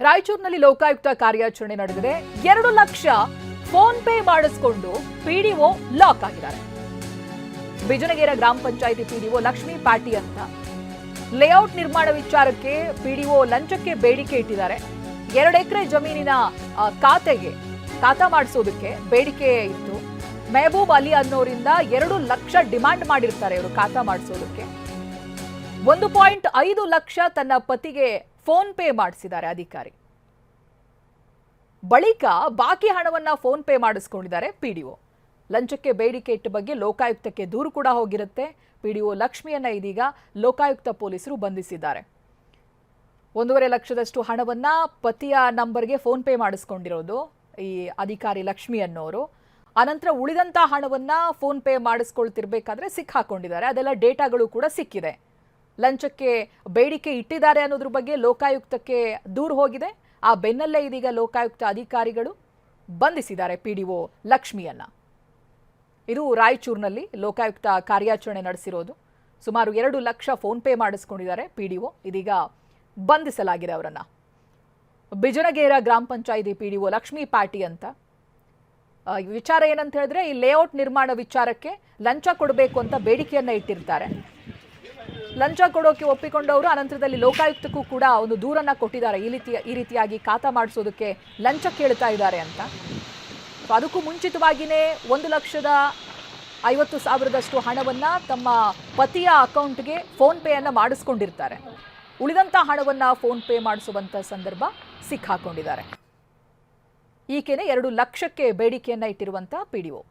ರಾಯಚೂರಿನಲ್ಲಿ ಲೋಕಾಯುಕ್ತ ಕಾರ್ಯಾಚರಣೆ ನಡೆದಿದೆ. 2 ಲಕ್ಷ ಫೋನ್ ಪೇ ಮಾಡಿಸಿಕೊಂಡು ಪಿಡಿಒ ಲಾಕ್ ಆಗಿದ್ದಾರೆ. ಬಿಜನಗೇರ ಗ್ರಾಮ ಪಂಚಾಯಿತಿ ಪಿಡಿಒ ಲಕ್ಷ್ಮೀ ಪಾಟಿ ಅಂತ ಲೇಔಟ್ ನಿರ್ಮಾಣ ವಿಚಾರಕ್ಕೆ ಪಿಡಿಒ ಲಂಚಕ್ಕೆ ಬೇಡಿಕೆ ಇಟ್ಟಿದ್ದಾರೆ. 2 ಎಕರೆ ಜಮೀನಿನ ಖಾತಾ ಮಾಡಿಸೋದಕ್ಕೆ ಬೇಡಿಕೆ ಇತ್ತು. ಮೆಹಬೂಬ್ ಅಲಿ ಅನ್ನೋರಿಂದ 2 ಲಕ್ಷ ಡಿಮಾಂಡ್ ಮಾಡಿರ್ತಾರೆ ಇವರು ಖಾತಾ ಮಾಡಿಸೋದಕ್ಕೆ. 1.5 ಲಕ್ಷ ತನ್ನ ಪತಿಗೆ ಫೋನ್ ಪೇ ಮಾಡಿಸಿದ್ದಾರೆ ಅಧಿಕಾರಿ. ಬಳಿಕ ಬಾಕಿ ಹಣವನ್ನ ಫೋನ್ ಪೇ ಮಾಡಿಸ್ಕೊಂಡಿದ್ದಾರೆ ಪಿಡಿಒ. ಲಂಚಕ್ಕೆ ಬೇಡಿಕೆ ಇಟ್ಟ ಬಗ್ಗೆ ಲೋಕಾಯುಕ್ತಕ್ಕೆ ದೂರು ಕೂಡ ಹೋಗಿರುತ್ತೆ. ಪಿಡಿಒ ಲಕ್ಷ್ಮಿಯನ್ನ ಇದೀಗ ಲೋಕಾಯುಕ್ತ ಪೊಲೀಸರು ಬಂಧಿಸಿದ್ದಾರೆ. 1.5 ಲಕ್ಷದಷ್ಟು ಹಣವನ್ನ ಪತಿಯ ನಂಬರ್ಗೆ ಫೋನ್ ಪೇ ಮಾಡಿಸ್ಕೊಂಡಿರೋದು ಈ ಅಧಿಕಾರಿ ಲಕ್ಷ್ಮಿ ಅನ್ನೋರು. ಅನಂತರ ಉಳಿದಂತ ಹಣವನ್ನ ಫೋನ್ ಪೇ ಮಾಡಿಸ್ಕೊಳ್ತಿರ್ಬೇಕಾದ್ರೆ ಸಿಕ್ಕಾಕೊಂಡಿದ್ದಾರೆ. ಅದೆಲ್ಲ ಡೇಟಾಗಳು ಕೂಡ ಸಿಕ್ಕಿದೆ. ಲಂಚಕ್ಕೆ ಬೇಡಿಕೆ ಇಟ್ಟಿದ್ದಾರೆ ಅನ್ನೋದ್ರ ಬಗ್ಗೆ ಲೋಕಾಯುಕ್ತಕ್ಕೆ ದೂರು ಹೋಗಿದೆ. ಆ ಬೆನ್ನಲ್ಲೇ ಇದೀಗ ಲೋಕಾಯುಕ್ತ ಅಧಿಕಾರಿಗಳು ಬಂಧಿಸಿದ್ದಾರೆ ಪಿಡಿಒ ಲಕ್ಷ್ಮಿಯನ್ನ. ಇದು ರಾಯಚೂರಿನಲ್ಲಿ ಲೋಕಾಯುಕ್ತ ಕಾರ್ಯಾಚರಣೆ ನಡೆಸಿರೋದು. ಸುಮಾರು 2 ಲಕ್ಷ ಫೋನ್ ಪೇ ಮಾಡಿಸ್ಕೊಂಡಿದ್ದಾರೆ ಪಿಡಿಒ. ಇದೀಗ ಬಂಧಿಸಲಾಗಿದೆ ಅವರನ್ನ. ಬಿಜನಗೇರ ಗ್ರಾಮ ಪಂಚಾಯಿತಿ ಪಿಡಿಒ ಲಕ್ಷ್ಮೀ ಪಾಟಿ ಅಂತ. ವಿಚಾರ ಏನಂತ ಹೇಳಿದ್ರೆ, ಈ ಲೇಔಟ್ ನಿರ್ಮಾಣ ವಿಚಾರಕ್ಕೆ ಲಂಚ ಕೊಡಬೇಕು ಅಂತ ಬೇಡಿಕೆಯನ್ನ ಇಟ್ಟಿರ್ತಾರೆ. ಲಂಚ ಕೊಡೋಕೆ ಒಪ್ಪಿಕೊಂಡವರು ಅನಂತರದಲ್ಲಿ ಲೋಕಾಯುಕ್ತಕ್ಕೂ ಕೂಡ ಒಂದು ದೂರನ್ನ ಕೊಟ್ಟಿದ್ದಾರೆ. ಈ ರೀತಿಯಾಗಿ ಖಾತಾ ಮಾಡಿಸೋದಕ್ಕೆ ಲಂಚ ಕೇಳ್ತಾ ಇದ್ದಾರೆ ಅಂತ. ಅದಕ್ಕೂ ಮುಂಚಿತವಾಗಿಯೇ 1,50,000 ಹಣವನ್ನ ತಮ್ಮ ಪತಿಯ ಅಕೌಂಟ್ಗೆ ಫೋನ್ ಪೇಯನ್ನು ಮಾಡಿಸ್ಕೊಂಡಿರ್ತಾರೆ. ಉಳಿದಂತ ಹಣವನ್ನ ಫೋನ್ ಪೇ ಮಾಡಿಸುವಂತ ಸಂದರ್ಭ ಸಿಕ್ಕಾಕೊಂಡಿದ್ದಾರೆ. ಈಕೆನೆ 2 ಲಕ್ಷಕ್ಕೆ ಬೇಡಿಕೆಯನ್ನ ಇಟ್ಟಿರುವಂತ ಪಿಡಿಒ.